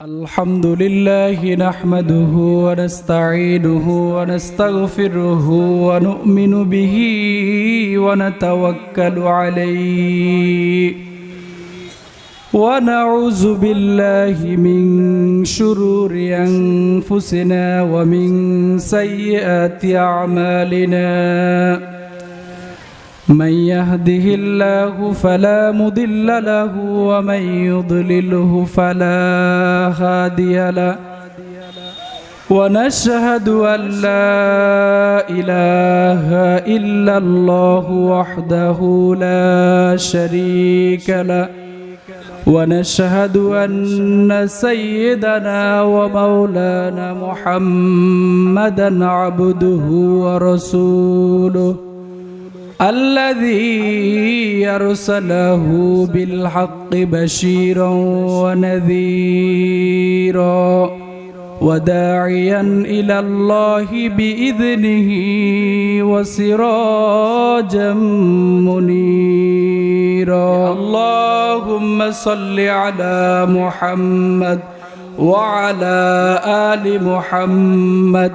الحمد لله نحمده ونستعينه ونستغفره ونؤمن به ونتوكل عليه ونعوذ بالله من شرور أنفسنا ومن سيئات أعمالنا من يهده الله فلا مضل له ومن يضلله فلا هادي له ونشهد أن لا إله إلا الله وحده لا شريك له ونشهد أن سيدنا ومولانا محمدا عبده ورسوله الذي أرسله بالحق بشيرا ونذيرا وداعيا إلى الله بإذنه وسراجا منيرا اللهم صل على محمد وعلى آل محمد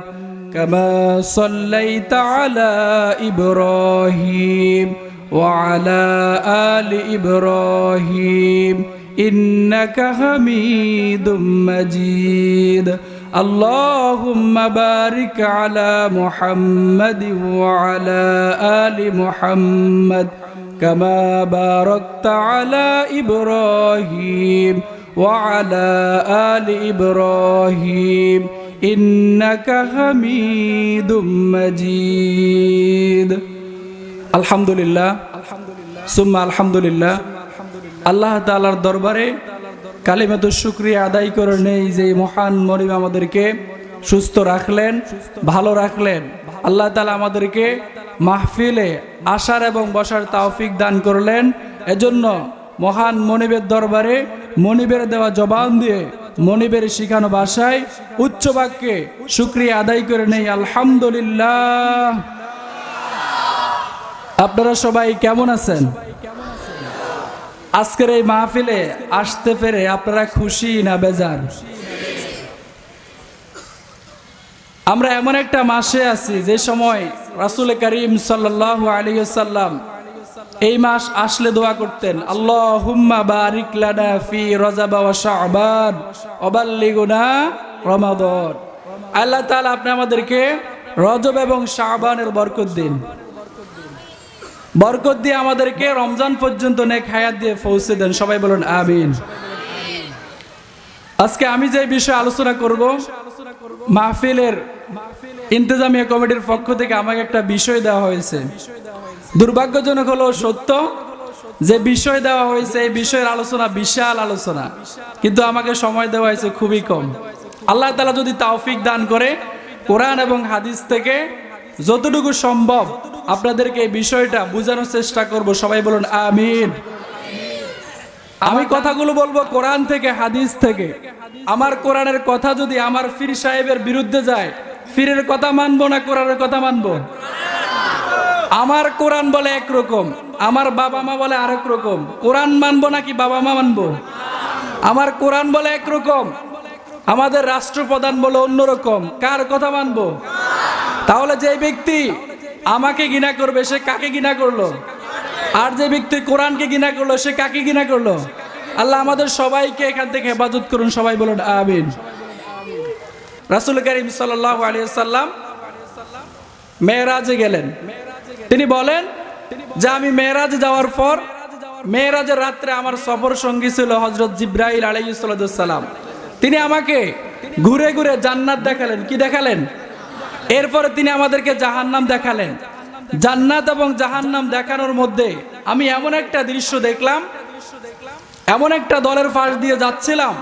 كما صليت على إبراهيم وعلى آل إبراهيم إنك حميد مجيد اللهم بارك على محمد وعلى آل محمد كما باركت على إبراهيم وعلى آل إبراهيم إنك حميد مجيد الحمد لله ثم الحمد لله আল্লাহ তাআলার দরবারে কালিমাতু শুকরিয়া আদায় করে নেই যে মহান মনিব আমাদেরকে সুস্থ রাখলেন, ভালো রাখলেন। আল্লাহ তাআলা আমাদেরকে মাহফিলে আসার এবং বসার তৌফিক দান করলেন। এজন্য মহান মনিবের দরবারে মনিবের দেওয়া জবান দিয়ে মনিবের শিখানো ভাষায় উচ্চ বাক্যে শুকরিয়া আদায় করে নেই আলহামদুলিল্লাহ। আপনারা সবাই কেমন আছেন? আজকের এই মাহফিলে আসতে পেরে আপনারা খুশি না বেজার? আমরা এমন একটা মাসে আছি যে সময় রাসূল করিম সাল্লাল্লাহু আলাইহি ওয়াসাল্লাম এই মাস আসলে দোয়া করতেন, আল্লাহুম্মা বারিক লানা ফি রজব ওয়া শাবান ওয়া বাল্লিগনা রমাদান। আল্লাহ তাআলা আপনি আমাদেরকে রজব এবং শাবানের বরকত দিন, বরকত দিয়ে আমাদেরকে রমজান পর্যন্ত নেক হায়াত দিয়ে পৌঁছে দেন। সবাই বলুন আমিন। আজকে আমি যে বিষয়ে আলোচনা করব, মাহফিলের ইন্তেজামিয়া কমিটির পক্ষ থেকে আমাকে একটা বিষয় দেওয়া হয়েছে। দুর্ভাগ্যজনক হলো সত্য যে বিষয় দেওয়া হয়েছে এই বিষয়ের আলোচনা বিশাল আলোচনা, কিন্তু আমাকে সময় দেওয়া হয়েছে খুবই কম। আল্লাহ তাআলা যদি তৌফিক দান করে কোরআন এবং হাদিস থেকে যতটুকু সম্ভব আপনাদেরকে এই বিষয়টা বোঝানোর চেষ্টা করব। সবাই বলুন আমিন। আমি কথাগুলো বলবো কোরআন থেকে, হাদিস থেকে। আমার কোরআনের কথা যদি আমার পীর সাহেবের বিরুদ্ধে যায়, পীরের কথা মানবো না কোরআনের কথা মানবো? আমার কোরআন বলে একরকম, আমার বাবা মা বলে আরেক রকম। কোরআন মানবো নাকি বাবা মা মানবো? আমার কোরআন বলে একরকম, আমাদের রাষ্ট্রপ্রধান বলে অন্যরকম। কার কথা মানবো? তাহলে যে ব্যক্তি আমাকে ঘৃণা করবে সে কাকে ঘৃণা করলো? আর যে ব্যক্তি কোরআনকে ঘৃণা করলো সে কাকে ঘৃণা করলো? আল্লাহ আমাদের সবাইকে এখান থেকে হেফাজত করুন। সবাই বলুন আমিন। রাসূল করিম সাল্লাল্লাহু আলাইহি ওয়াসাল্লাম মেরাজে গেলেন। তিনি বলেন যে আমি মেরাজে যাওয়ার পর মেরাজের রাত্রে আমার সফর সঙ্গী ছিল হযরত জিবরাইল আলাইহিস সালাম। তিনি আমাকে ঘুরে ঘুরে জান্নাত দেখালেন। কি দেখালেন? এরপরে তিনি আমাদেরকে জাহান্নাম দেখালেন। জান্নাত এবং জাহান্নাম দেখানোর মধ্যে আমি এমন একটা দৃশ্য দেখলাম, এমন একটা দলের পাশ দিয়ে যাচ্ছিলাম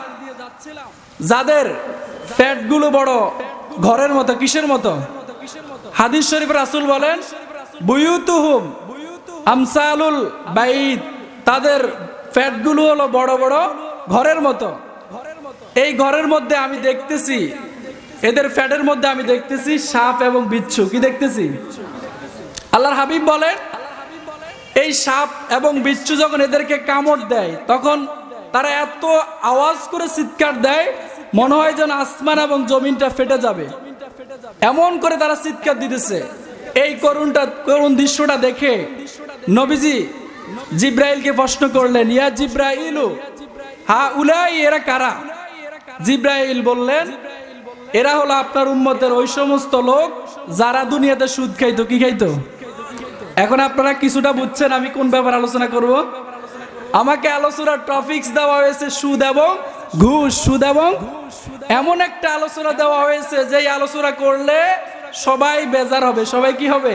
যাদের পেটগুলো বড় ঘরের মতো। কিসের মতো? হাদিস শরীফে রাসূল বলেন বুয়ুতুহুম আমসালুল বাইত, তাদের পেটগুলো হলো বড় বড় ঘরের মতো। এই ঘরের মধ্যে আমি দেখতেছি, এদের পেটের মধ্যে আমি দেখতেছি সাপ এবং বিচ্ছু। কি দেখতেছি? আল্লাহর হাবিব বলেন এই সাপ এবং বিচ্ছু যখন এদেরকে কামড় দেয় তখন তারা এত আওয়াজ করে চিৎকার দেয় মনে হয় যেন আসমান এবং জমিনটা ফেটে যাবে, এমন করে তারা চিৎকার দিতেছে। এই করুণ দৃশ্যটা দেখে নবীজি জিব্রাইলকে প্রশ্ন করলেন, ইয়া জিব্রাইলু হা উলাই, এরা কারা? জিব্রাইল বললেন, এরা হলো আপনার উম্মতের ওই সমস্ত লোক যারা দুনিয়াতে সুদ খাইতো। কি খাইতো? এখন আপনারা কিছুটা বুঝছেন আমি কোন ব্যাপারে আলোচনা করব। আমাকে আলোচনার টপিকস দেওয়া হয়েছে সুদ এবং ঘুষ, সুদ এবং এমন একটা আলোচনা দেওয়া হয়েছে যে আলোচনা করলে সবাই বেজার হবে। সবাই কি হবে?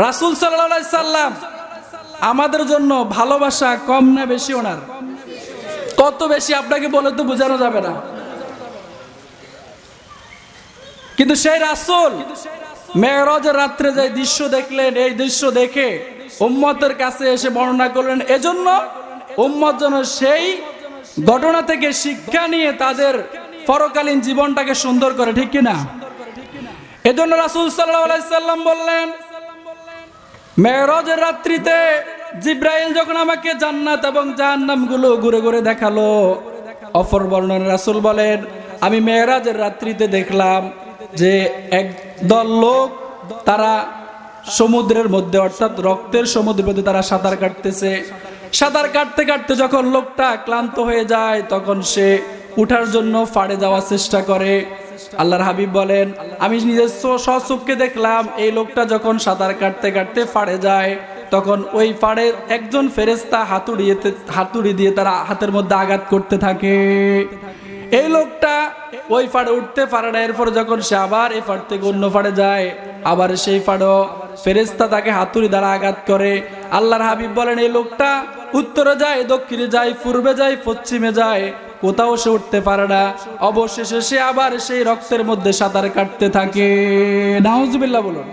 রাসূল সাল্লাল্লাহু আলাইহি সাল্লাম আমাদের জন্য ভালোবাসা কম না বেশি? ওনার কত বেশি আপনাকে বলে তো বোঝানো যাবে না। কিন্তু সেই রাসূল মেরাজের রাত্রে যে দৃশ্য দেখলেন, এই দৃশ্য দেখে উম্মতের কাছে এসে বর্ণনা করলেন। এজন্য উম্মত যেন সেই ঘটনা থেকে শিক্ষা নিয়ে তাদের পরকালীন জীবনটাকে সুন্দর করে, ঠিক কিনা? এজন্য রাসূল সাল্লাল্লাহু আলাইহি সাল্লাম বললেন, মেরাজের রাত্রিতে জিব্রাইল যখন আমাকে জান্নাত এবং জাহান্নাম গুলো ঘুরে ঘুরে দেখালো, অপর বর্ণনায় রাসূল বলেন, আমি মেরাজের রাত্রিতে দেখলাম যে একদল লোক তারা সমুদ্রের মধ্যে, অর্থাৎ রক্তের সমুদ্রের মধ্যে তারা সাঁতার কাটতেছে। সাঁতার কাটতে কাটতে যখন লোকটা ক্লান্ত হয়ে যায় তখন সে উঠার জন্য ফাড়ে যাওয়ার চেষ্টা করে। আল্লাহর হাবিব বলেন, আমি নিজের স্বচক্ষে দেখলাম এই লোকটা যখন সাঁতার কাটতে কাটতে ফাড়ে যায় তখন ওই ফাড়ে একজন ফেরেশতা হাতুড়ি দিয়ে তারা হাতের মধ্যে আঘাত করতে থাকে। এই লোকটা ওই ফাড়ে উঠতে পারে না। এরপর যখন সে আবার এই ফাড় থেকে অন্য ফাড়ে যায়, আবার সেই ফাড়ও ফেরেশতা তাকে হাতুড়ি দ্বারা আঘাত করে। আল্লাহর হাবিব বলেন, এই লোকটা উত্তরে যায়, দক্ষিণে যায়, পূর্বে যায়, পশ্চিমে যায়, কোথাও সে উঠতে পারে না। অবশেষে সে আবার সেই রক্তের মধ্যে সাঁতার কাটতে থাকে। নাউজুবিল্লাহ বলুন।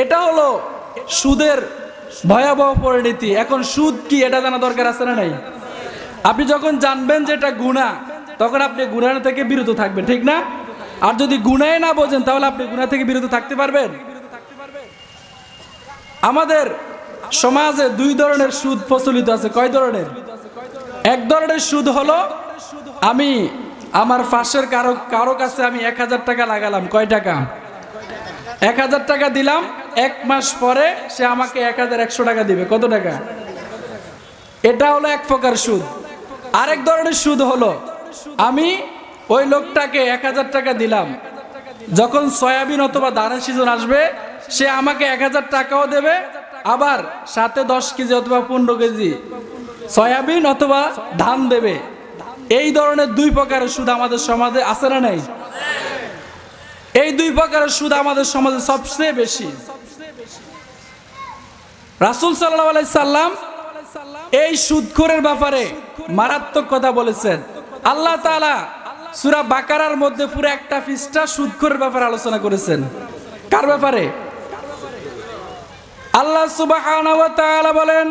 এটা হলো সুদের ভয়াবহ পরিণতি। এখন সুদ কি এটা জানা দরকার আছে না নাই? আপনি যখন জানবেন যে এটা গুনাহ, তখন আপনি গুনাহ থেকে বিরত থাকবেন, ঠিক না? আর যদি গুনাহ না বোঝেন তাহলে আপনি গুনাহ থেকে বিরত থাকতে পারবেন? আমাদের সমাজে দুই ধরনের সুদ প্রচলিত আছে। কয় ধরনের? এক ধরনের সুদ হলো, আমি আমার পাশের কারো কাছে আমি 1000 টাকা লাগালাম। কয় টাকা? 1000 টাকা দিলাম, 1 মাস পরে সে আমাকে 1100 টাকা দিবে। কত টাকা? এটা হলো এক প্রকার সুদ। আরেক ধরনের সুদ হলো, আমি ওই লোকটাকে 1000 টাকা দিলাম, যখন সয়াবিন অথবা ধানের সিজন আসবে সে আমাকে 1000 টাকাও দেবে, আবার সাথে 10 কেজি অথবা 15 কেজি সয়াবিন অথবা ধান দেবে। এই ধরনের দুই প্রকারের সুদ আমাদের সমাজে আছে না নাই? এই দুই প্রকারের সুদ আমাদের সমাজে সবচেয়ে বেশি। রাসূল সাল্লাল্লাহু আলাইহি সাল্লাম এই সুদখোরের ব্যাপারে মারাত্মক কথা বলেছেন। আল্লাহ তাআলা সূরা বাকারার মধ্যে পুরো একটা পৃষ্ঠা সুদখোরের ব্যাপারে আলোচনা করেছেন। কার ব্যাপারে? আল্লাহ সুবহানাহু ওয়া তাআলা বলেন,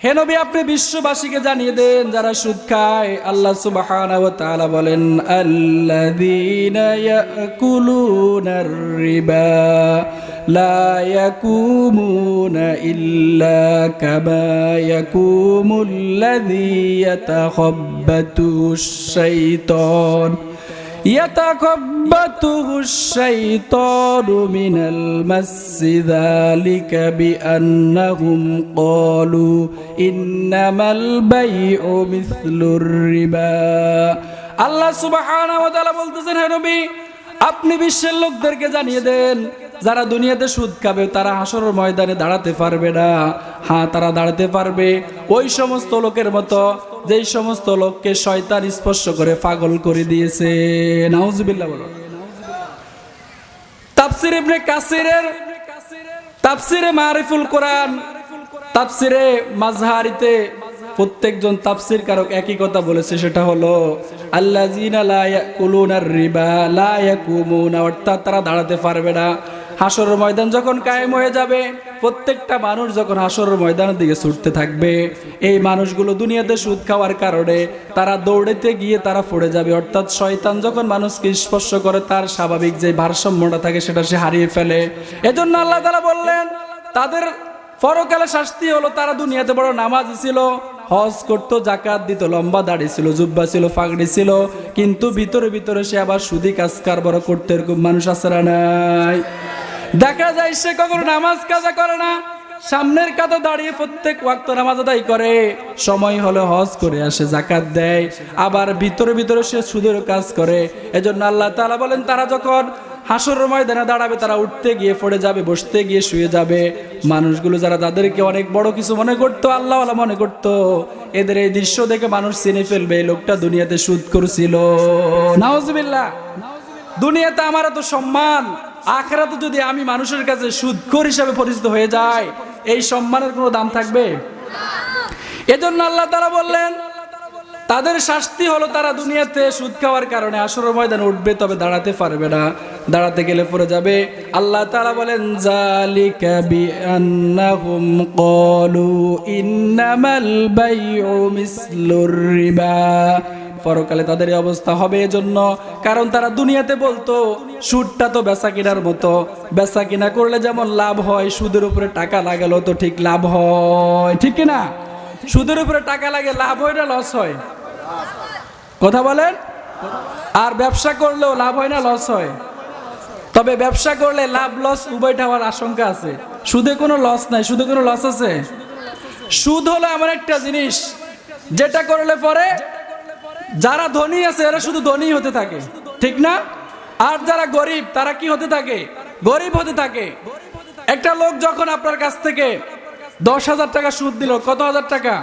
হে নবী আপনি বিশ্ববাসীকে জানিয়ে দেন যারা সুদ খায়। আল্লাহ সুবহানাহু ওয়া তাআলা বলেন, আল্লাযীনা ইয়াকুলুনার রিবা লা ইয়াকুমুনা ইল্লা কামা ইয়াকুমুল্লাযী ইয়াতাখাব্বাতুশ শাইতানু মিনাল মাসসি যালিকা বিআন্নাহুম ক্বালু ইন্নামাল বাইউ মিসলুর রিবা। আল্লাহ সুবহানাহু ওয়া তাআলা বলতেছেন, হে নবী আপনি বিশ্বের লোকদেরকে জানিয়ে দেন যারা দুনিয়াতে সুদ খাবে তারা হাসরের ময়দানে দাঁড়াতে পারবে না। হ্যাঁ, তারা দাঁড়াতে পারবে ওই সমস্ত লোকের মতো যেই সমস্ত লোককে শয়তান স্পর্শ করে পাগল করে দিয়েছে। নাউজুবিল্লাহ বলো। তাফসীর ইবনে কাসিরের তাফসীরে মারিফুল কোরআন, তাফসীরে মাজহারিতে প্রত্যেকজন তাফসীর কারক একই কথা বলেছে, সেটা হলো আল্লাযীনা লা ইয়াকুলুনার রিবা লা ইয়াকুমুনা, অর্থাৎ তারা দাঁড়াতে পারবে না। হাসরের ময়দান যখন কায়েম হয়ে যাবে, প্রত্যেকটা মানুষ যখন হাসরের ময়দানের দিকে ছুটতে থাকবে, এই মানুষগুলো দুনিয়াতে সুদ খাওয়ার কারণে তারা দৌড়াতে গিয়ে তারা পড়ে যাবে। অর্থাৎ শয়তান যখন মানুষকে স্পর্শ করে তার স্বাভাবিক যে ভারসাম্যটা থাকে সেটা সে হারিয়ে ফেলে। এজন্য আল্লাহ তাআলা বললেন তাদের পরকালে শাস্তি হলো তারা দুনিয়াতে বড় নামাজি ছিল, হজ করত, যাকাত দিত, লম্বা দাড়ি ছিল, জুব্বা ছিল, পাগড়ি ছিল, কিন্তু ভিতরে ভিতরে সে আবার সুদি কাজ কারবার করতে, এরকম মানুষ আছে না নাই? দেখা যায় সে কখনো নামাজ কাজা করে না, সামনের কাতে দাঁড়িয়ে প্রত্যেক ওয়াক্ত নামাজ আদায় করে, সময় হলে হজ করে আসে, যাকাত দেয়, আবার ভিতরে ভিতরে সে সুদের কাজ করে। এজন্য আল্লাহ তাআলা বলেন, তারা যখন হাসরের ময়দানে দাঁড়াবে, তারা উঠতে গিয়ে পড়ে যাবে, বসতে গিয়ে শুয়ে যাবে। মানুষগুলো যারা তাদেরকে অনেক বড় কিছু মনে করতো, আল্লাহওয়ালা মনে করতো, এদের এই দৃশ্য দেখে মানুষ চিনে ফেলবে, এই লোকটা দুনিয়াতে সুদ করছিল। নাউজুবিল্লাহ। দুনিয়াতে আমার এত সম্মান, আখিরাতে যদি আমি মানুষের কাছে সুদখোর হিসাবে পরিচিত হয়ে যাই, এই সম্মানের কোনো দাম থাকবে? এজন্য আল্লাহ তাআলা বললেন, তাদের শাস্তি হলো তারা দুনিয়াতে সুদ খাওয়ার কারণে হাসরের ময়দানে উঠবে, তবে দাঁড়াতে পারবে না, দাঁড়াতে গেলে পড়ে যাবে। আল্লাহ তাআলা বলেন, যালিকা বিআন্নাহুম ক্বালু ইন্নামাল বাইউ মিসলুর রিবা। পরকালে তাদের এই অবস্থা হবে এজন্য, কারণ তারা দুনিয়াতে বলতো সুদটা তো বেচা কিনার মতো, বেচা কিনা করলে যেমন লাভ হয়, সুদের উপরে টাকা লাগালো তো ঠিক লাভ হয়, ঠিক কিনা? সুদের উপরে টাকা লাগে, লাভ হয় না লস হয়? কথা বলেন। আর ব্যবসা করলেও লাভ হয় না লস হয়? তবে ব্যবসা করলে লাভ লস উভয়টা হওয়ার আশঙ্কা আছে, সুদে কোনো লস নাই। সুদে কোনো লস আছে? সুদ হলো এমন একটা জিনিস যেটা করলে পরে যারা ধনী আছে এরা শুধু ধনী হতে থাকে, ঠিক না? আর যারা গরিব তারা কি হতে থাকে? গরিব হতে থাকে। একটা লোক যখন আপনার কাছ থেকে 10,000 টাকা সুদ দিল, কত হাজার টাকা?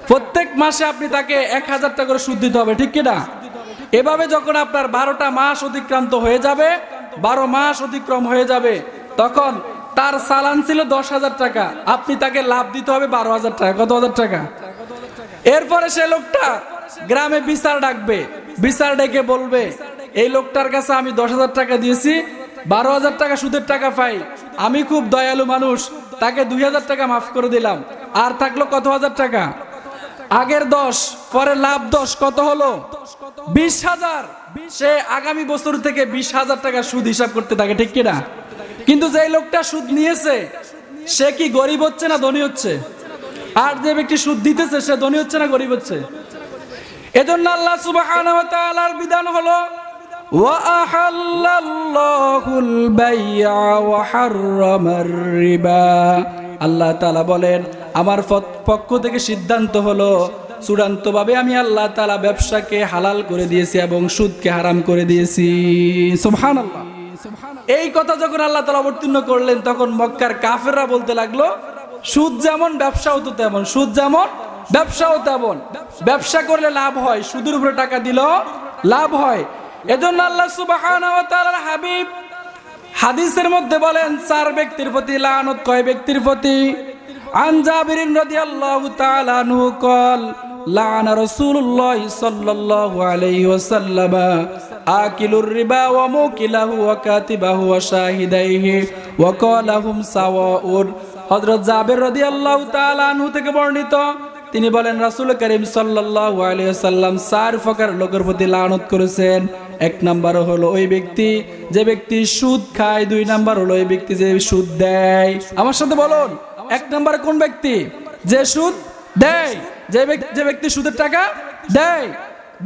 প্রত্যেক মাসে আপনি তাকে 1,000 টাকা করে সুদ দিতে হবে, ঠিক কিনা? এভাবে যখন আপনার 12টা মাস অতিক্রান্ত হয়ে যাবে, 12 মাস অতিক্রম হয়ে যাবে, তখন তার চালান ছিল 10,000 টাকা, আপনি তাকে লাভ দিতে হবে 12,000 টাকা। কত হাজার টাকা? এরপরে সে লোকটা গ্রামে বিচার ডাকবে, বিচার ডেকে বলবে, এই লোকটার কাছে আমি 10,000 টাকা দিয়েছি, 12,000 টাকা সুদের টাকা পাই, আমি খুব দয়ালু মানুষ, তাকে 2,000 টাকা মাফ করে দিলাম, আর থাকলো কত হাজার টাকা? আগের 10, পরে লাভ 10, কত হলো? 20,000। সে আগামী বছর থেকে 20,000 টাকা সুদ হিসাব করতে থাকে, ঠিক কিনা? কিন্তু যে লোকটা সুদ নিয়েছে সে কি গরিব হচ্ছে না ধনী হচ্ছে? আর যে ব্যক্তি সুদ দিতেছে সে ধনী হচ্ছে না গরিব হচ্ছে? এজন্য আল্লাহ সুবহানাহু ওয়া তাআলার বিধান হলো, ওয়া আহাল্লাল্লাহুল বাই'a ওয়া হাররামার রিবা। আল্লাহ তাআলা বলেন, আমার পক্ষ থেকে সিদ্ধান্ত হলো, চূড়ান্তভাবে আমি আল্লাহ তাআলা ব্যবসাকে হালাল করে দিয়েছি এবং সুদকে হারাম করে দিয়েছি। সুবহানাল্লাহ। এই কথা যখন আল্লাহ তাআলা অবতীর্ণ করলেন, তখন মক্কার কাফেররা বলতে লাগলো, সুদ যেমন ব্যবসাও তো তেমন, সুদ যেমন ব্যবসাও তেমন, ব্যবসা করলে লাভ হয়, সুদের উপরে টাকা দিলেও লাভ হয়। এজন্য আল্লাহ সুবহানাহু ওয়া তাআলার হাবিব হাদিসের মধ্যে বলেন, 4 ব্যক্তির প্রতি লানত। কয় ব্যক্তির প্রতি? আন জাবির রাদিয়াল্লাহু তাআলা আনহু قال লাআনা রাসূলুল্লাহ সাল্লাল্লাহু আলাইহি ওয়াসাল্লাম আকিলুর রিবা ওয়া মুকিলাহু ওয়া কাতিবাহু ওয়া শাহিদাইহি ওয়া ক্বালাহুম সাওয়াউন। হযরত জাবির রাদিয়াল্লাহু তাআলা আনহু থেকে বর্ণিত, তিনি বলেন, রাসূল করিম সাল্লাল্লাহু আলাইহি ওয়াসাল্লাম 4 প্রকার লোকের প্রতি লানত করেছেন। 1 নাম্বার হলো ওই ব্যক্তি যে ব্যক্তি সুদ খায়, 2 নাম্বার হলো ওই ব্যক্তি যে সুদ দেয়। আমার সাথে বলুন, 1 নাম্বার কোন ব্যক্তি? যে সুদ দেয়, যে ব্যক্তি সুদের টাকা দেয়।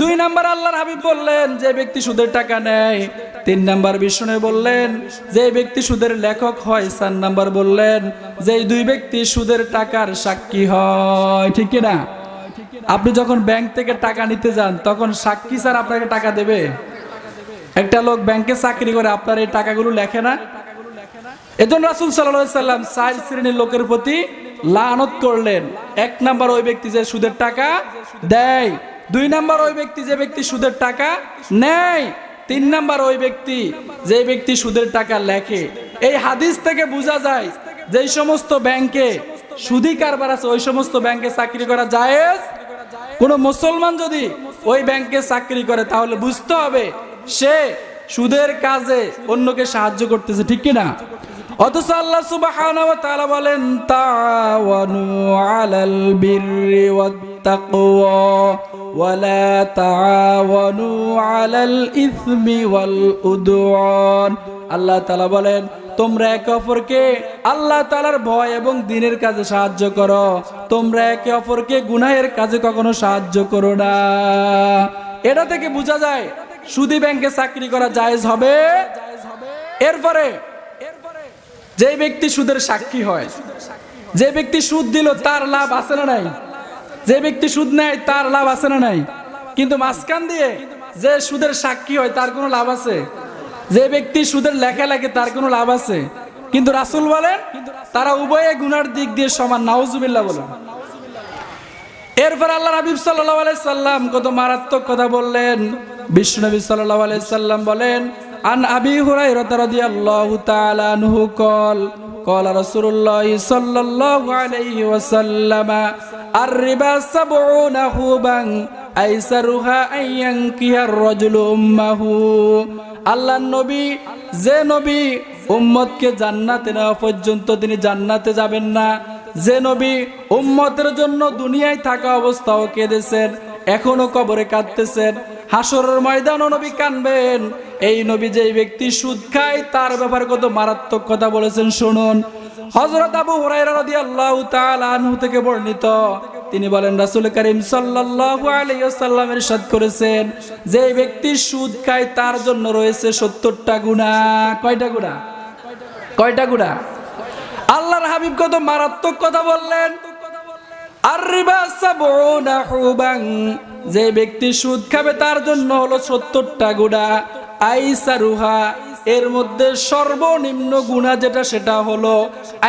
2 নাম্বার আল্লাহর হাবিব বললেন, যে ব্যক্তি সুদের টাকা নেয়। 3 নাম্বার বিষ্ণু বললেন, যে ব্যক্তি সুদের লেখক হয়। 4 নাম্বার বললেন, যে 2 ব্যক্তি সুদের টাকার সাক্ষী হয়, ঠিক কিনা? আপনি যখন ব্যাংক থেকে টাকা নিতে যান, তখন সাক্ষী স্যার আপনাকে টাকা দেবে? একটা লোক ব্যাংকে চাকরি করে, আপনার এই টাকাগুলো লেখে না? এজন্য রাসূল সাল্লাল্লাহু আলাইহি সাল্লাম 4 শ্রেণীর লোকের প্রতি লানত করলেন। 1 নাম্বার ওই ব্যক্তি যে সুদের টাকা দেয়। 2 নাম্বার ওই ব্যক্তি যে ব্যক্তি সুদের টাকা নেয়। 3 নাম্বার ওই ব্যক্তি যে ব্যক্তি সুদের টাকা লেখে। এই হাদিস থেকে বোঝা যায় যে এই সমস্ত ব্যাংকে সুদি কারবার আছে, ওই সমস্ত ব্যাংকে চাকরি করা জায়েজ। কোন মুসলমান যদি ওই ব্যাংকে চাকরি করে, তাহলে বুঝতে হবে সে সুদের কাজে অন্যকে সাহায্য করতেছে, ঠিক কিনা? অথচ আল্লাহ সুবহানাহু ওয়া তাআলা বলেন, তাআওয়ানু আলাল বিররি ওয়াত তাকওয়া ওয়া লা তাআওয়ানু আলাল ইসমি ওয়াল উদওয়ান। আল্লাহ তাআলা বলেন, তোমরা একে অপরকে আল্লাহ তাআলার ভয় এবং দ্বীনের কাজে সাহায্য করো, তোমরা একে অপরকে গুনাহের কাজে কখনো সাহায্য করো না। এটা থেকে বোঝা যায় সুদী ব্যাংকে চাকরি করা জায়েজ হবে। এরপরে যে ব্যক্তি সুদের সাক্ষী হয়, যে ব্যক্তি সুদ দিল তার লাভ আছে না নাই? যে ব্যক্তি সুদ নেয় তার লাভ আছে না নাই? কিন্তু মাঝখান দিয়ে যে সুদের সাক্ষী হয় তার কোনো লাভ আছে? যে ব্যক্তি সুদের লেখা লেখে তার কোনো লাভ আছে? কিন্তু রাসূল বলেন তারা উভয়ে গুনার দিক দিয়ে সমান। নাউজুবিল্লাহ বলেন। এরপর আল্লাহ হাবিব সাল্লাল্লাহু আলাইহি সাল্লাম কত মারাত্মক কথা বললেন। বিশ্বনবী সাল্লাল্লাহু আলাইহি সাল্লাম বলেন, আন আবি হুরায়রা রাদিয়াল্লাহু তাআলা আনহু قال رسول الله صلى الله عليه وسلم الربا 70 حوبا ايسرها ان ينكح الرجل امه। আল্লাহর নবী, যে নবী উম্মতকে জান্নাতে নেওয়া পর্যন্ত তিনি জান্নাতে যাবেন না, যে নবী উম্মতের জন্য দুনিয়ায় থাকা অবস্থাও কেঁদেছেন, এখনো কবরে কাঁদতেছেন, হাসরের ময়দানও নবী কাঁদবেন, এই নবী যেই ব্যক্তি সুদ খায় তার ব্যাপারে কত মারাত্মক কথা বলেছেন শুনুন। হযরত আবু হুরায়রা রাদিয়াল্লাহু তাআলা আনহু থেকে বর্ণিত, তিনি বলেন রাসূল করিম সাল্লাল্লাহু আলাইহি ওয়াসাল্লাম ইরশাদ করেছেন, যে ব্যক্তি সুদ খায় তার জন্য রয়েছে 70টা গুনাহ। কয়টা গুনাহ? কয়টা গুনাহ? আল্লাহর হাবিব কত মারাত্মক কথা বললেন। আর রিবা 70 হুবান, যে ব্যক্তি সুদ খাবে তার জন্য হলো 70টা গুনাহ। আইসারুহা, এর মধ্যে সর্বনিম্ন গুনাহ যেটা সেটা হলো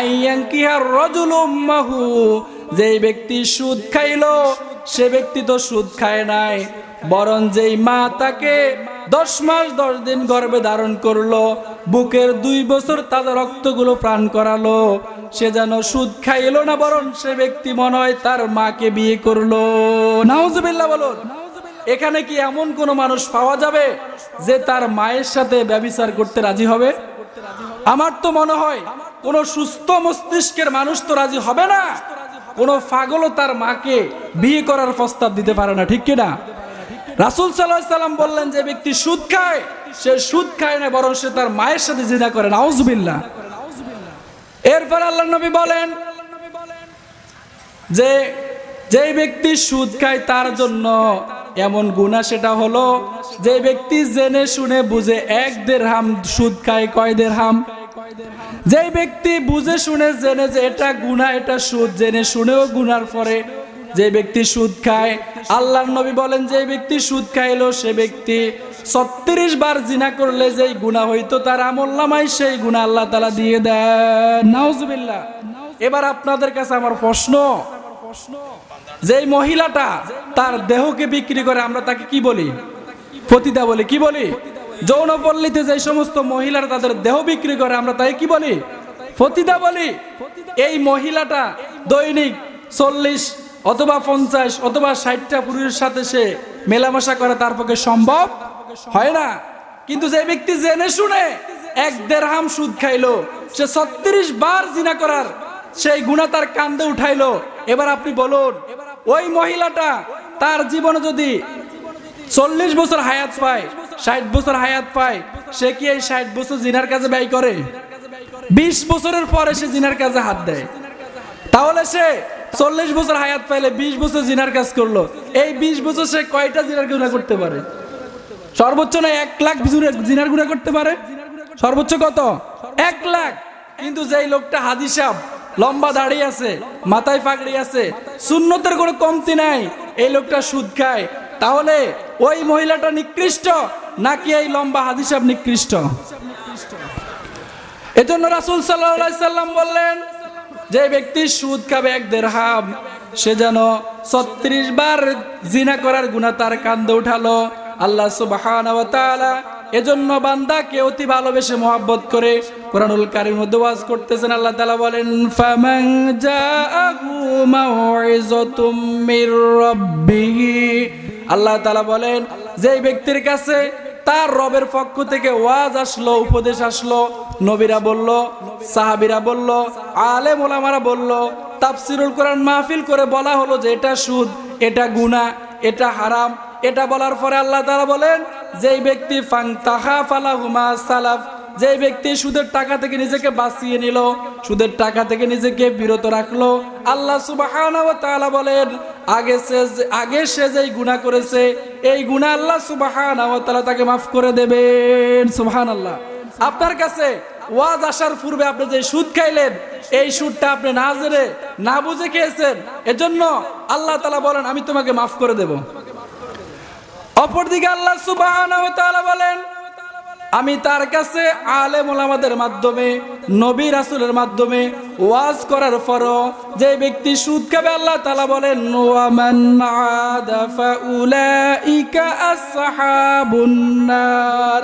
আইয়ানকিহার রাজুলু উম্মাহু, যে ব্যক্তি সুদ খাইলো সে ব্যক্তি তো সুদ খায় নাই, বরং যেই মা তাকে 10 মাস 10 দিন গর্ভে ধারণ করলো, বুকের 2 বছর তাজা রক্তগুলো প্রাণ করালো, সে যেন সুদ খাইলো না, বরং সে ব্যক্তি মনে হয় তার মাকে বিয়ে করলো। নাউজুবিল্লাহ বলুন। এখানে কি এমন কোন মানুষ পাওয়া যাবে যে তার মায়ের সাথে ব্যভিচার করতে রাজি হবে? আমার তো মনে হয় কোন সুস্থ মস্তিষ্কের মানুষ তো রাজি হবে না। কোন পাগলও তার মাকে বিয়ে করার প্রস্তাব দিতে পারে না, ঠিক কিনা? রাসূল সাল্লাল্লাহু আলাইহি সাল্লাম বললেন, যে ব্যক্তি সুদ খায় সে সুদ খায় না, বরং সে তার মায়ের সাথে জিনা করে। নাউজুবিল্লাহ। এরপর আল্লাহর নবী বলেন যে যেই ব্যক্তি সুদ খায় তার জন্য এমন গুনাহ সেটা হলো যে ব্যক্তি জেনে শুনে বুঝে 1 দিরহাম সুদ খায়। কয় দিরহাম? যেই ব্যক্তি বুঝে শুনে জেনে যে এটা গুনাহ, এটা সুদ, জেনে শুনেও গুনার পরে যে ব্যক্তি সুদ খায়, আল্লাহর নবী বলেন যে ব্যক্তি সুদ খাইলো সে ব্যক্তি 36 বার জিনা করলে যেই গুনাহ হইতো তার আমলনামায় সেই গুনাহ আল্লাহ তাআলা দিয়ে দেন। নাউজুবিল্লাহ। এবার আপনাদের কাছে আমার প্রশ্ন, যেই মহিলাটা তার দেহকে বিক্রি করে আমরা তাকে কি বলি? পতিতা বলি। কি বলি? যৌনপল্লীতে যে সমস্ত মহিলারা তাদের দেহ বিক্রি করে আমরা তাকে কি বলি? পতিতা বলি। এই মহিলাটা দৈনিক 40 অথবা 50 অথবা 60টা পুরুষের সাথে সে মেলামেশা করা তার পক্ষে সম্ভব হয় না। কিন্তু যে ব্যক্তি জেনে শুনে 1 দিরহাম সুদ খাইলো, সে 36 বার জিনা করার সেই গুনাহ তার কাঁধে উঠাইলো। এবার আপনি বলুন, ওই মহিলাটা তার জীবনে যদি 40 বছর হায়াত পায়, 60 বছর হায়াত পায়, সে কি এই 60 বছর জিনার কাজে ব্যয় করে? 20 বছরের পরে সে জিনার কাজে হাত দেয়। তাহলে সে 40 বছর হায়াত পাইলে 20 বছর জিনার কাজ করলো, এই 20 বছর সে কয়টা জিনার গুনাহ করতে পারে? সর্বোচ্চ না 1 লাখ জিনার গুনাহ করতে পারে। সর্বোচ্চ কত? 1 লাখ। কিন্তু যেই লোকটা হাজী সাহেব, লম্বা দাড়ি আছে, মাথায় পাগড়ি আছে, সুন্নতের কোনো কমতি নাই, এই লোকটা সুদ খায়, তাহলে ওই মহিলাটা নিকৃষ্ট নাকি এই লম্বা হাজী সাহেব নিকৃষ্ট? এজন্য রাসূল সাল্লাল্লাহু আলাইহি সাল্লাম বললেন, যে ব্যক্তি সুদ খাবে 1 দিরহাম সে যেন 36 বার জিনা করার গুনাহ তার কাঁধে উঠালো। আল্লাহ সুবহানাহু ওয়া তাআলা এজন্য বান্দাকে অতি ভালোবেসে মহব্বত করে কোরআনুল কারীমের মধ্যে ওয়াজ করতেছেন। আল্লাহ তাআলা বলেন, ফামান জাআহু মাউইযাতুম মির রাব্বিহি, আল্লাহ তাআলা বলেন যেই ব্যক্তির কাছে তার রবের পক্ষ থেকে ওয়াজ আসলো, উপদেশ আসলো, নবীরা বলল, সাহাবীরা বলল, আলেম ওলামারা বলল, তাফসীরুল কোরআন মাহফিল করে বলা হলো যে এটা সুদ, এটা গুনাহ, এটা হারাম, এটা বলার পরে আল্লাহ তাআলা বলেন যেই ব্যক্তি ফান্তাহা ফালাহুমা সালাফ যে ব্যক্তি সুদের টাকা থেকে নিজেকে বাঁচিয়ে নিল, সুদের টাকা থেকে নিজেকে বিরত রাখলো, আল্লাহ সুবহানাহু ওয়া তাআলা বলেন আগে সে যেই গুনাহ করেছে এই গুনাহ আল্লাহ সুবহানাহু ওয়া তাআলা তাকে মাফ করে দেবেন। সুবহানাল্লাহ। আপনার কাছে ওয়াজ আসার পূর্বে আপনি যে সুদ খাইলেন এই সুদটা আপনি না জেনে না বুঝে খেয়েছেন, এজন্য আল্লাহ তাআলা বলেন আমি তোমাকে মাফ করে দেব। অপরদিকে আল্লাহ সুবহানাহু ওয়া তাআলা বলেন আমি তার কাছে আলেম ওলামাদের মাধ্যমে নবী রাসূলের মাধ্যমে ওয়াজ করার পরও যে ব্যক্তি সুদ খাবে আল্লাহ তাআলা বলেন ওয়া মান আদা ফাউলাইকা আসহাবুন নার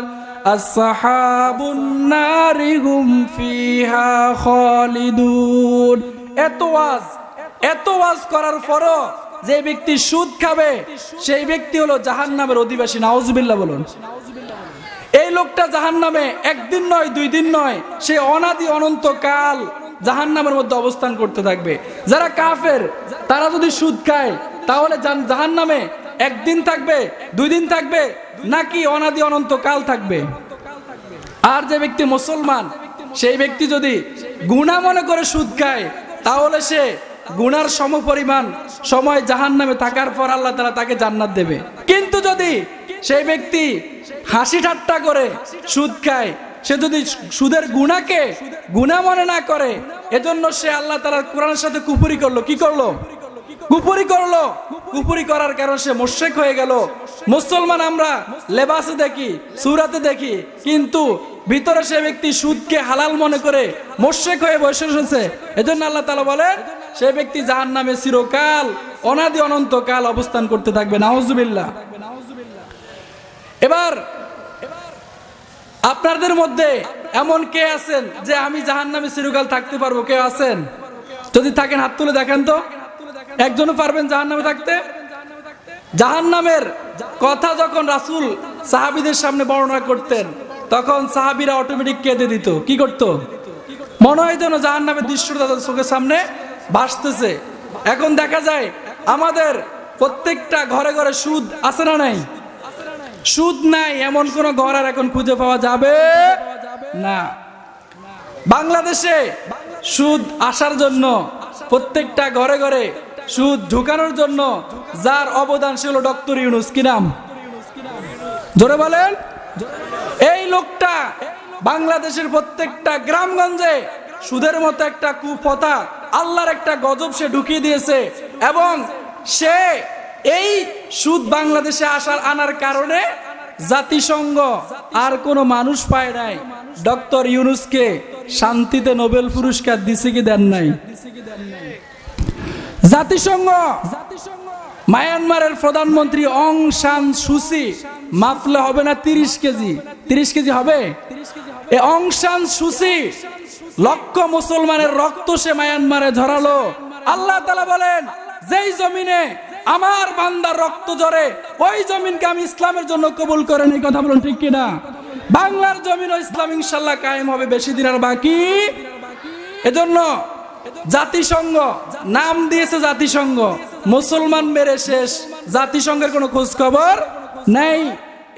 আসহাবুন নারি হুম ফিহা খালিদুন। এত ওয়াজ করার পরও যে ব্যক্তি সুদ খাবে সেই ব্যক্তি হলো জাহান্নামের অধিবাসী। নাউজুবিল্লাহ বলুন। এই লোকটা জাহান্নামে একদিন নয় দুই দিন নয়, সে অনাদি অনন্ত কাল জাহান্নামের মধ্যে অবস্থান করতে থাকবে। যারা কাফের তারা যদি সুদ খায় তাহলে জাহান্নামে একদিন থাকবে দুই দিন থাকবে নাকি অনাদি অনন্ত কাল থাকবে। আর যে ব্যক্তি মুসলমান সেই ব্যক্তি যদি গুনাহ মনে করে সুদ খায় তাহলে সে গুনার সমপরিমাণ সময় জাহান্নামে থাকার পর আল্লাহ তাআলা তাকে জান্নাত দেবে। কিন্তু যদি সেই ব্যক্তি হাসি ঠাট্টা করে সুদ খায়, সে যদি সুদের গুনাহকে গুনাহ মনে না করে, এজন্য সে আল্লাহ তাআলার কোরআনের সাথে কুফরি করলো। কি করলো? কুফরি করলো। কুফরি করার কারণে সে মুশরিক হয়ে গেল। মুসলমান আমরা লেবাসে দেখি, সূরাতে দেখি, কিন্তু ভিতরে সে ব্যক্তি সুদকে হালাল মনে করে মুশরিক হয়ে বসে রয়েছে। এজন্য আল্লাহ তাআলা বলেন সেই ব্যক্তি জাহান্নামে চিরকাল অনাদি অনন্ত কাল অবস্থান করতে থাকবে। নাউজুবিল্লাহ। এবার আপনাদের মধ্যে এমন কে আছেন যে আমি জাহান্নামে চিরকাল থাকতে পারবো? কেউ আছেন? যদি থাকেন হাত তুলে দেখেন তো। একজনও পারবেন জাহান্নামে থাকতে? জাহান্নামের কথা যখন রাসূল সাহাবীদের সামনে বর্ণনা করতেন তখন সাহাবীরা অটোমেটিক কেঁদে দিত। কি করত? মনে হয় যেন জাহান্নামের দৃশ্যটা তাদের চোখের সামনে ভাসতেছে। এখন দেখা যায় আমাদের প্রত্যেকটা ঘরে ঘরে সুদ আছে না নাই? সুদ নাই এমন কোন ঘর আর এখন খুঁজে পাওয়া যাবে না। বাংলাদেশে সুদ আসার জন্য প্রত্যেকটা ঘরে ঘরে সুদ ঢুকানোর জন্য যার অবদান সে হলো ডক্টর ইউনূস। কি নাম? জোরে বলেন। এই লোকটা বাংলাদেশের প্রত্যেকটা গ্রামগঞ্জে সুদের মতো একটা কুপ্রথা, আল্লাহর একটা গজব সে ঢুকিয়ে দিয়েছে এবং সে এই সুদ বাংলাদেশে আনার কারণে জাতিসংঘ আর কোনো মানুষ পায় নাই ডক্টর ইউনূসকে শান্তিতে নোবেল পুরস্কার দিছে কি দেন নাই? জাতিসংঘ মায়ানমারের প্রধানমন্ত্রী অং সান সুচি মাপলে হবে না 30 কেজি। 30 কেজি হবে? এই অং সান সুচি লক্ষ মুসলমানের রক্ত সে মায়ানমারে ঝরালো। আল্লাহ তাআলা বলেন যেই জমিনে আমার বান্দার রক্ত ঝরে ওই জমিনকে আমি ইসলামের জন্য কবুল করে নেই। কথা বলুন ঠিক কিনা? বাংলার জমিন ও ইসলাম ইনশাআল্লাহ কায়েম হবে, বেশি দিন আর বাকি। এজন্য জাতিসংঘ নাম দিয়েছে জাতিসংঘ, মুসলমান মেরে শেষ, জাতিসংঘের কোনো খোঁজ খবর নেই।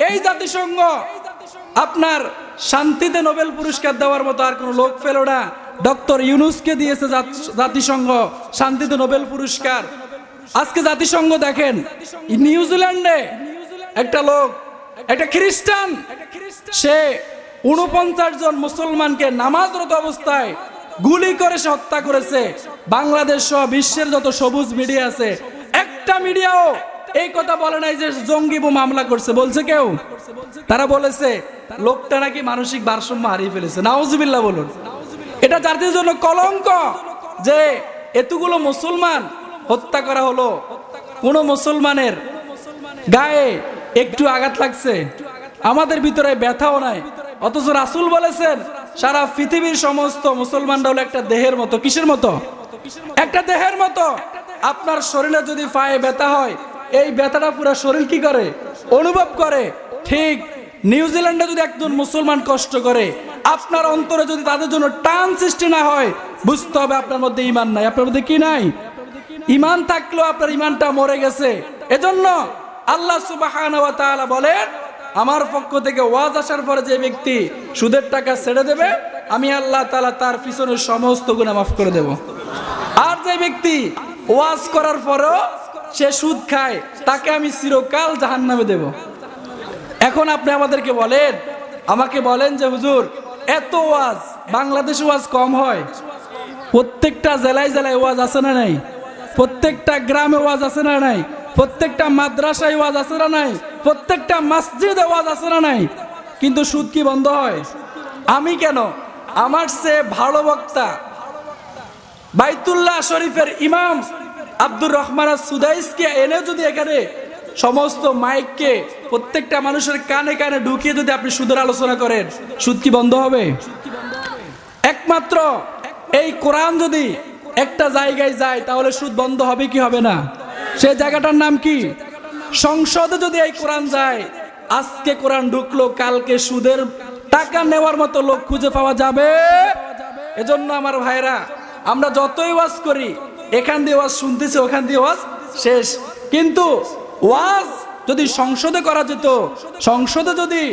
এই জাতিসংঘ আপনার শান্তিতে নোবেল পুরস্কার দেওয়ার মতো আর কোনো লোক পেল না। ডক্টর ইউনূসকে দিয়েছে জাতিসংঘ শান্তিতে নোবেল পুরস্কার। আজকে জাতিসংঘ দেখেন নিউজিল্যান্ডে একটা লোক, একটা খ্রিস্টান, সে 49 জন মুসলমানকে নামাজরত অবস্থায় গুলি করে সে হত্যা করেছে। বাংলাদেশ সহ বিশ্বের যত সবুজ মিডিয়া আছে একটা মিডিয়াও এই কথা বলে নাই যে জঙ্গি মামলা করছে। বলছে কেউ? তারা বলেছে লোকটা নাকি মানসিক ভারসাম্য হারিয়ে ফেলেছে। নাউজুবিল্লাহ বলুন। এটা জাতির জন্য কলঙ্ক যে এতগুলো মুসলমান হত্যা করা হলো, কোন মুসলমানের গায়ে একটু আঘাত লাগছে, আমাদের ভিতরে ব্যথাও নাই। অথচ রাসূল বলেছেন সারা পৃথিবীর সমস্ত মুসলমানরা হলো একটা দেহের মতো। কিসের মতো? একটা দেহের মতো। আপনার শরীরে যদি পায়ে ব্যথা হয় এই ব্যথাটা পুরো শরীর কি করে? অনুভব করে। ঠিক নিউজিল্যান্ডে যদি একজন মুসলমান কষ্ট করে, আপনার অন্তরে যদি তাদের জন্য টান সৃষ্টি না হয় বুঝতে হবে আপনার মধ্যে ঈমান নাই। আপনার মধ্যে কি নাই? ঈমান থাকলেও আপনার ঈমানটা মরে গেছে। এজন্য আল্লাহ সুবহানাহু ওয়া তাআলা বলেন আমার পক্ষ থেকে ওয়াজ আসার পরে যে ব্যক্তি সুদের টাকা ছেড়ে দেবে, আমি আল্লাহ তাআলা তার পিছনের সমস্ত গুনাহ মাফ করে দেব। আর যে ব্যক্তি ওয়াজ করার পরেও সে সুদ খায়, তাকে আমি চিরকাল জাহান্নামে দেব। এখন আপনি আমাকে বলেন যে হুজুর, এত ওয়াজ, বাংলাদেশে ওয়াজ কম হয়? প্রত্যেকটা জেলায় জেলায় ওয়াজ আছে না নাই? প্রত্যেকটা গ্রামে ওয়াজ আছে না নাই? প্রত্যেকটা মাদ্রাসায় ওয়াজ আছে না নাই? প্রত্যেকটা মসজিদে ওয়াজ আছে না নাই? কিন্তু সুদ কি বন্ধ হয়? আমি কেন, আমার চেয়ে ভালো বক্তা বাইতুল্লাহ শরীফের ইমাম আব্দুর রহমান সুদাইসকে এনে যদি এখানে সমস্ত মাইককে প্রত্যেকটা মানুষের কানে কানে ঢুকিয়ে যদি আপনি সুদের আলোচনা করেন, সুদ কি বন্ধ হবে? একমাত্র এই কোরআন যদি একটা জায়গায় যায় তাহলে সুদ বন্ধ হবে কি হবে না? সেই জায়গাটার নাম কি? সংসদে যদি এই কোরআন যায়, আজকে কোরআন ঢুকলো, কালকে সুদের টাকা নেওয়ার মতো লোক খুঁজে পাওয়া যাবে। এজন্য আমার ভাইরা, আমরা যতই ওয়াজ করি, এখান দিয়ে ওয়াজ শুনতেছি, ওখান দিয়ে ওয়াজ শেষ। কিন্তু ওয়াজ যদি সংসদে করা যেত, সংসদে যদি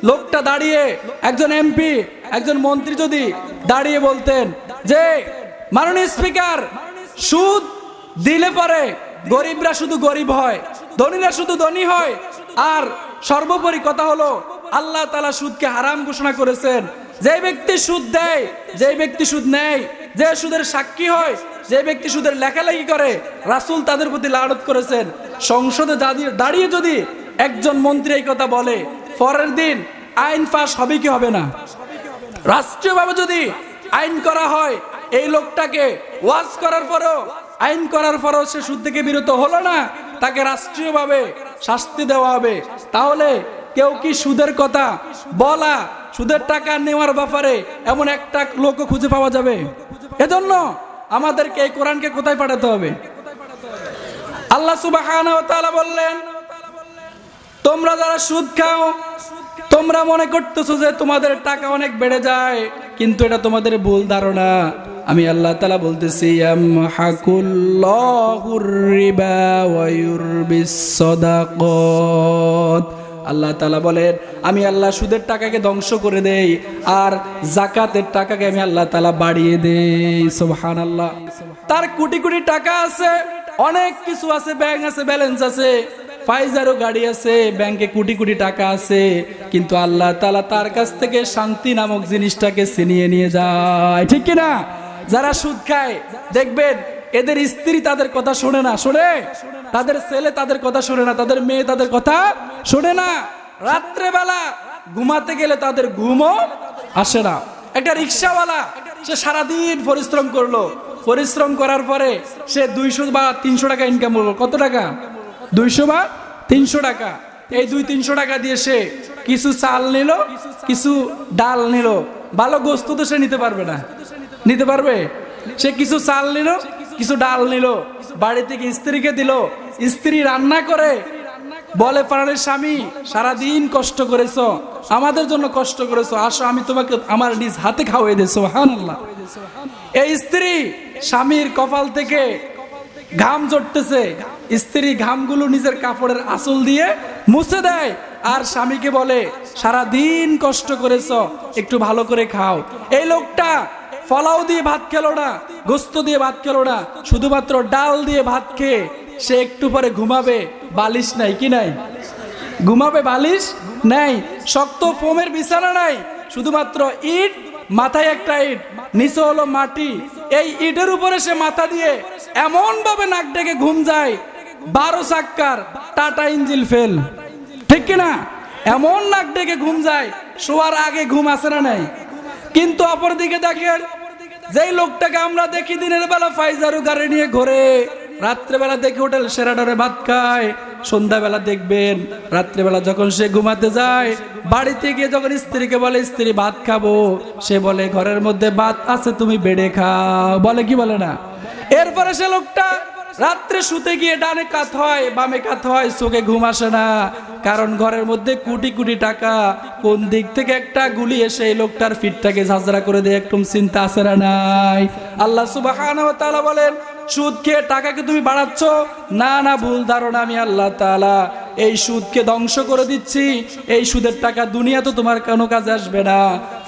লোকটা দাঁড়িয়ে, একজন এমপি, একজন মন্ত্রী যদি দাঁড়িয়ে বলতেন যে মাননীয় স্পিকার, সুদ দিলে পরে গরিবরা শুধু গরিব হয়, ধনীরা শুধু ধনী হয়, আর সর্বোপরি কথা হলো আল্লাহ তাআলা সুদকে হারাম ঘোষণা করেছেন। যে ব্যক্তি সুদ দেয়, যে ব্যক্তি সুদ নেয়, যে সুদের সাক্ষী হয়, যে ব্যক্তি সুদের লেখালেখি করে, রাসূল তাদের প্রতি লানত করেছেন। সংসদে দাঁড়িয়ে যদি একজন মন্ত্রী এই কথা বলে, পরের দিন আইন পাস হবে কি হবে না? রাষ্ট্রীয়ভাবে যদি আইন করা হয়, এই লোকটাকে ওয়াজ করার পরও, আইন করার পরও সে সুদ থেকে বিরত হলো না, তাকে রাষ্ট্রীয়ভাবে শাস্তি দেওয়া হবে। তাহলে কেউ কি সুদের কথা বলা, সুদের টাকা নেওয়ার ব্যাপারে এমন একটা লোকও খুঁজে পাওয়া যাবে? এজন্য আমাদেরকে এই কোরআনকে কোথায় পাঠাতে হবে? আল্লাহ সুবহানাহু ওয়া তাআলা বললেন, তোমরা যারা সুদ খাও, তোমরা মনে করতেছো যে তোমাদের টাকা অনেক বেড়ে যায়, কিন্তু এটা তোমাদের ভুল ধারণা। আমি আল্লাহ তাআলা বলতেছি, ইয়ামহাকুল্লাহুর রিবা ওয়া ইউরবিস সাদাকাত। আল্লাহ তাআলা বলেন, আমি আল্লাহ সুদের টাকাকে ধ্বংস করে দেই, আর যাকাতের টাকাকে আমি আল্লাহ তাআলা বাড়িয়ে দেই। সুবহানাল্লাহ। তার কোটি কোটি টাকা আছে, অনেক কিছু আছে, ব্যাংক আছে, ব্যালেন্স আছে, ফাইজারও গাড়ি আছে, ব্যাংকে কোটি কোটি টাকা আছে, কিন্তু আল্লাহ তাআলা তার কাছ থেকে শান্তি নামক জিনিসটাকে ছিনিয়ে নিয়ে যায়। ঠিক কি না? যারা সুদ খায় দেখবেন এদের স্ত্রী তাদের কথা শোনে না, শোনে? তাদের ছেলে তাদের কথা শোনে না, তাদের মেয়ে তাদের কথা শোনে না। রাত্রে বেলা ঘুমাতে গেলে তাদের ঘুমও আসে না। একটা রিক্সাওয়ালা, সে সারাদিন পরিশ্রম করলো, পরিশ্রম করার পরে সে 200 বা 300 টাকা ইনকাম করলো। কত টাকা? 200 বা 300 টাকা। এই 200-300 টাকা দিয়ে সে কিছু চাল নিল, কিছু ডাল নিল। ভালো গোস্ত তো সে নিতে পারবে না, নিতে পারবে? সে কিছু চাল নিল, কিছু ডাল নিল, বাড়ি থেকে স্ত্রীকে দিল। স্ত্রী রান্না করে বলে, প্রাণের স্বামী, সারাদিন কষ্ট করেছো, আমাদের জন্য কষ্ট করেছো, আসো আমি তোমাকে আমার নিজ হাতে খাওয়াই দেই। সুবহানাল্লাহ। এই স্ত্রী স্বামীর কপাল থেকে ঘাম ঝরতেছে, স্ত্রী ঘামগুলো নিজের কাপড়ের আঁচল দিয়ে মুছে দেয়, আর স্বামীকে বলে, সারাদিন কষ্ট করেছো, একটু ভালো করে খাও। এই লোকটা ফলাও দিয়ে ভাত খেলো না, গোস্ত দিয়ে ভাত খেলো না, শুধুমাত্র ডাল দিয়ে ভাত খেয়ে সে একটু পরে ঘুমাবে। বালিশ নাই, কি নাই? ঘুমাবে, বালিশ নাই, শক্ত ফোমের বিছানা নাই, শুধুমাত্র ইট, মাথায় একটা ইট, নিচে হলো মাটি। এই ইটের উপরে সে মাথা দিয়ে এমন ভাবে নাক ডেকে ঘুম যায়, 12 চাক্কার টাটা ইঞ্জিন ফেল। ঠিক কিনা? এমন নাক ডেকে ঘুম যায়, শোয়ার আগে ঘুম আসে না নাই? কিন্তু অপরদিকে দেখেন, যেই লোকটাকে আমরা দেখি দিনের বেলা ফাইজারু গাড়ি নিয়ে ঘোরে, রাত্রেবেলা দেখি হোটেল সেরাডরে ভাত খায়, সন্ধ্যাবেলা দেখবেন রাত্রেবেলা যখন সে ঘুমাতে যায়, বাড়িতে গিয়ে যখন স্ত্রীকে বলে, স্ত্রী ভাত খাবো, সে বলে, ঘরের মধ্যে ভাত আছে, তুমি বেড়ে খাও। বলে কি বলে না? এরপরে সে লোকটা রাত্রে শুতে গিয়ে ডানে কাত হয়, বামে কাত হয়, চোখে ঘুম আসে না, কারণ ঘরের মধ্যে কোটি কোটি টাকা। কোন দিক থেকে একটা গুলি এসে এই লোকটার ফিটটাকে ঝাঁঝরা করে দেয়, একদম চিন্তা আসে না নাই? আল্লাহ সুবহানাহু ওয়া তাআলা বলেন, সুদ খেয়ে টাকাকে তুমি বাড়াচ্ছ, না না, ভুল ধারণা। আমি আল্লাহ তাআলা এই সুদকে ধ্বংস করে দিচ্ছি। এই সুদের টাকা দুনিয়া তো তোমার কোনো কাজে আসবে না,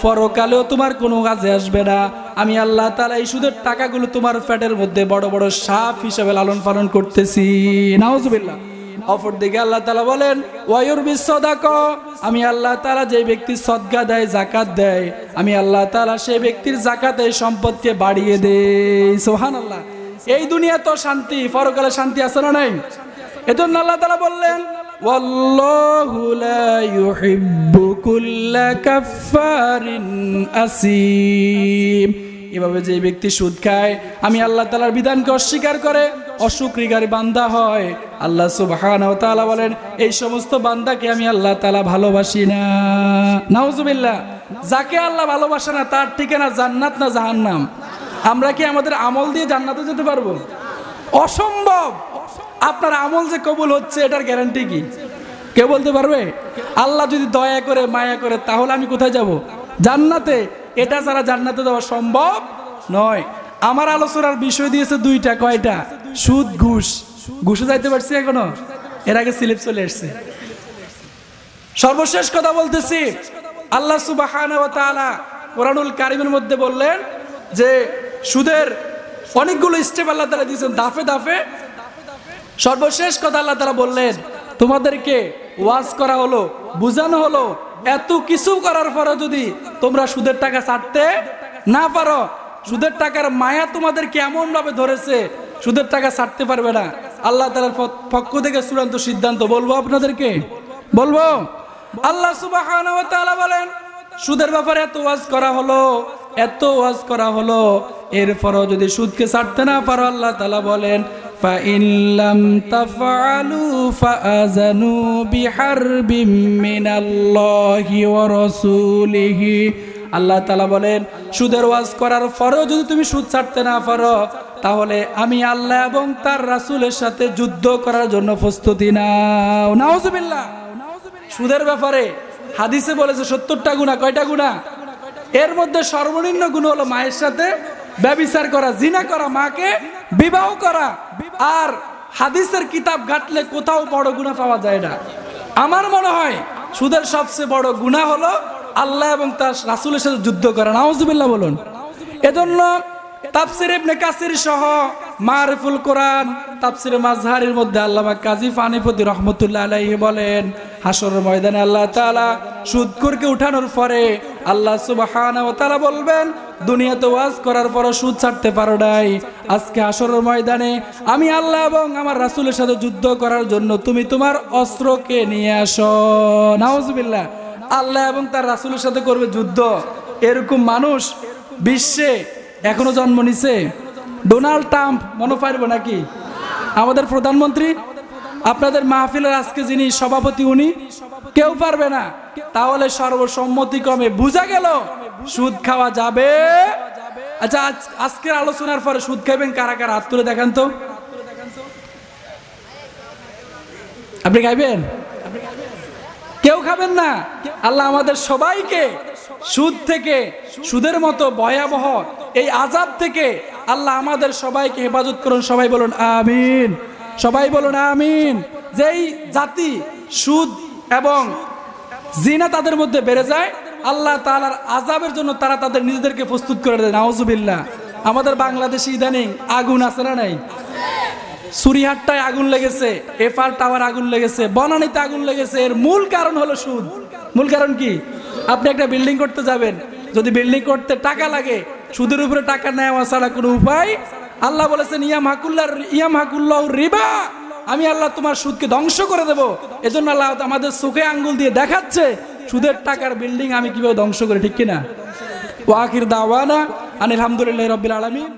পরকালেও তোমার কোনো কাজে আসবে না। আমি আল্লাহ তাআলা এই সুদের টাকাগুলো তোমার পেটের মধ্যে বড় বড় সাপ হিসেবে লালন পালন করতেছি। নাউজুবিল্লাহ। অপরদিকে আল্লাহ তাআলা বলেন ওয়ায়ুরবিস সাদাকা, আমি আল্লাহ তাআলা যে ব্যক্তি সদকা দেয়, যাকাত দেয়, আমি আল্লাহ তাআলা সেই ব্যক্তির যাকাতে সম্পদকে বাড়িয়ে দেই। সুবহানাল্লাহ। এই দুনিয়া তো শান্তি, পরকালে শান্তি আছে না নাই? এজন্য আল্লাহ তাআলা বললেন ওয়াল্লাহু লা ইউহিব্বু কুল্লা কাফফারিন আসিম। এভাবে যে ব্যক্তি সুদ খায়, আমি আল্লাহ তাআলার বিধানকে অস্বীকার করে, অশুকরিকারী বান্দা হয়, আল্লাহ সুবহানাহু ওয়া তাআলা বলেন এই সমস্ত বান্দাকে আমি আল্লাহ তাআলা ভালোবাসি না। নাউজুবিল্লাহ। যাকে আল্লাহ ভালোবাসে না তার ঠিকানা জান্নাত না জাহান্নাম। আমরা কি আমাদের আমল দিয়ে জান্নাতে যেতে পারবো? অসম্ভব। আপনার আমল যে কবুল হচ্ছে এটার গ্যারান্টি কি কেউ বলতে পারবে? আল্লাহ যদি দয়া করে মায়া করে তাহলে আমি কোথায় যাব? জান্নাতে। এটা ছাড়া জান্নাতে যাওয়া সম্ভব নয়। আমার আলোচনার বিষয় দিয়েছে দুইটা। কয়টা? সুদ, ঘুষ। ঘুষে যাইতে পারছি এখনো? এর আগে স্লিপ চলে আসছে। সর্বশেষ কথা বলতেছি, আল্লাহ সুবহানাহু ওয়া তাআলা কোরআনুল কারীমের মধ্যে বললেন যে সুদের অনেকগুলো স্টেপ আল্লাহ তাআলা দিয়েছেন ধাপে ধাপে। সর্বশেষ কথা আল্লাহ তাআলা বললেন তোমাদেরকে ওয়াজ করা হলো, বুঝানো হলো, এত কিছু করার পরে যদি তোমরা সুদের টাকা ছাড়তে না পারো, সুদের টাকার মায়া তোমাদের কেমন ভাবে ধরেছে, সুদের টাকা ছাড়তে পারবে না। আল্লাহ তাআলার পক্ষ থেকে চূড়ান্ত সিদ্ধান্ত বলবো আপনাদেরকে, বলবো। আল্লাহ সুবহানাহু ওয়া তাআলা বলেন সুদের ব্যাপারে এত ওয়াজ করা হলো, এত ওয়াজ করা হলো, এরপরও যদি সুদকে ছাড়তে না পারো, আল্লাহ তাআলা বলেন فَإِن لَّمْ تَفْعَلُوا فَأَذَنُوا بِحَرْبٍ مِّنَ اللَّهِ وَرَسُولِهِ। আল্লাহ তাআলা বলেন সুদের ওয়াজ করার পরেও যদি তুমি সুদ ছাড়তে না পারো, তাহলে আমি আল্লাহ এবং তার রাসূলের সাথে যুদ্ধ করার জন্য প্রস্তুতি নাও। নাউজুবিল্লাহ। সুদের ব্যাপারে হাদিসে বলেছে 70টা গুনাহ। কয়টা গুনাহ? এর মধ্যে সর্বনিম্ন গুনাহ হলো মায়ের সাথে ব্যভিচার করা, জিনা করা, মাকে বিবাহ করা। আর হাদিসের কিতাব ঘাটলে কোথাও বড় গুনাহ পাওয়া যায় না। আমার মনে হয় সুদের সবচেয়ে বড় গুনাহ হলো আল্লাহ এবং তার রাসূলের সাথে যুদ্ধ করা। নাউজুবিল্লাহ বলুন। এজন্য তাফসীর ইবনে কাসির সহ মারিফুল কোরআন, তাফসীর মাজহারির মধ্যে আল্লামা কাজী ফানিপতি রহমাতুল্লাহ আলাইহি বলেন হাশরের ময়দানে আল্লাহ তাআলা সুদখোরকে উঠানোর পরে আল্লাহ সুবহানাহু ওয়া তাআলা বলবেন দুনিয়াতে ওয়াজ করার পর সুদ ছাড়তে পারো নাই, আজকে হাশরের ময়দানে আমি আল্লাহ এবং আমার রাসূলের সাথে যুদ্ধ করার জন্য তুমি তোমার অস্ত্রকে নিয়ে আসো। নাউজুবিল্লাহ। আল্লাহ এবং তার রাসূলের সাথে করবে যুদ্ধ। এরকম মানুষ বিশ্বে এখনো জন্ম নিছে? ডোনাল্ড ট্রাম্প মনে পারবো নাকি? আমাদের প্রধানমন্ত্রী, আপনাদের মাহফিলের আজকে যিনি সভাপতি উনি? কেউ পারবে না। তাহলে সর্বসম্মতিক্রমে বোঝা গেল সুদ খাওয়া যাবে। আচ্ছা, আজকের আলোচনার পরে সুদ খাইবেন কারা কারা? হাত তুলে দেখান তো। আপনি খাইবেন? কেউ খাবেন না। আল্লাহ আমাদের সবাইকে সুদ থেকে, সুদের মতো ভয়াবহ এই আযাব থেকে আল্লাহ আমাদের সবাইকে হেফাজত করুন। সবাই বলুন আমিন। সবাই বলুন আমিন। যেই জাতি সুদ এবং জিনা তাদের মধ্যে বেড়ে যায়, আল্লাহ তাআলার আযাবের জন্য তারা তাদের নিজেদেরকে প্রস্তুত করে দেয়। নাউজুবিল্লাহ। আমাদের বাংলাদেশে ইদানিং আগুন আছে না নাই? সুরিহাট্টায় আগুন লেগেছে, এফআর টাওয়ার আগুন লেগেছে, বনানীতে আগুন লেগেছে। এর মূল কারণ হলো সুদ। মূল কারণ কি? আপনি একটা বিল্ডিং করতে যাবেন, যদি বিল্ডিং করতে টাকা লাগে, সুদের উপরে টাকা নেওয়া ছাড়া কোনো উপায়। আল্লাহ বলেছেন ইয়ামহাকুল্লাহু রিবা, আমি আল্লাহ তোমার সুদকে ধ্বংস করে দেব। এজন্য আল্লাহ আমাদের চোখে আঙ্গুল দিয়ে দেখাচ্ছে সুদের টাকার বিল্ডিং আমি কিভাবে ধ্বংস করি, ঠিক কিনা? ওয়া আখির দাওয়ানা আনিল হামদুলিল্লাহি রাব্বিল আলামিন।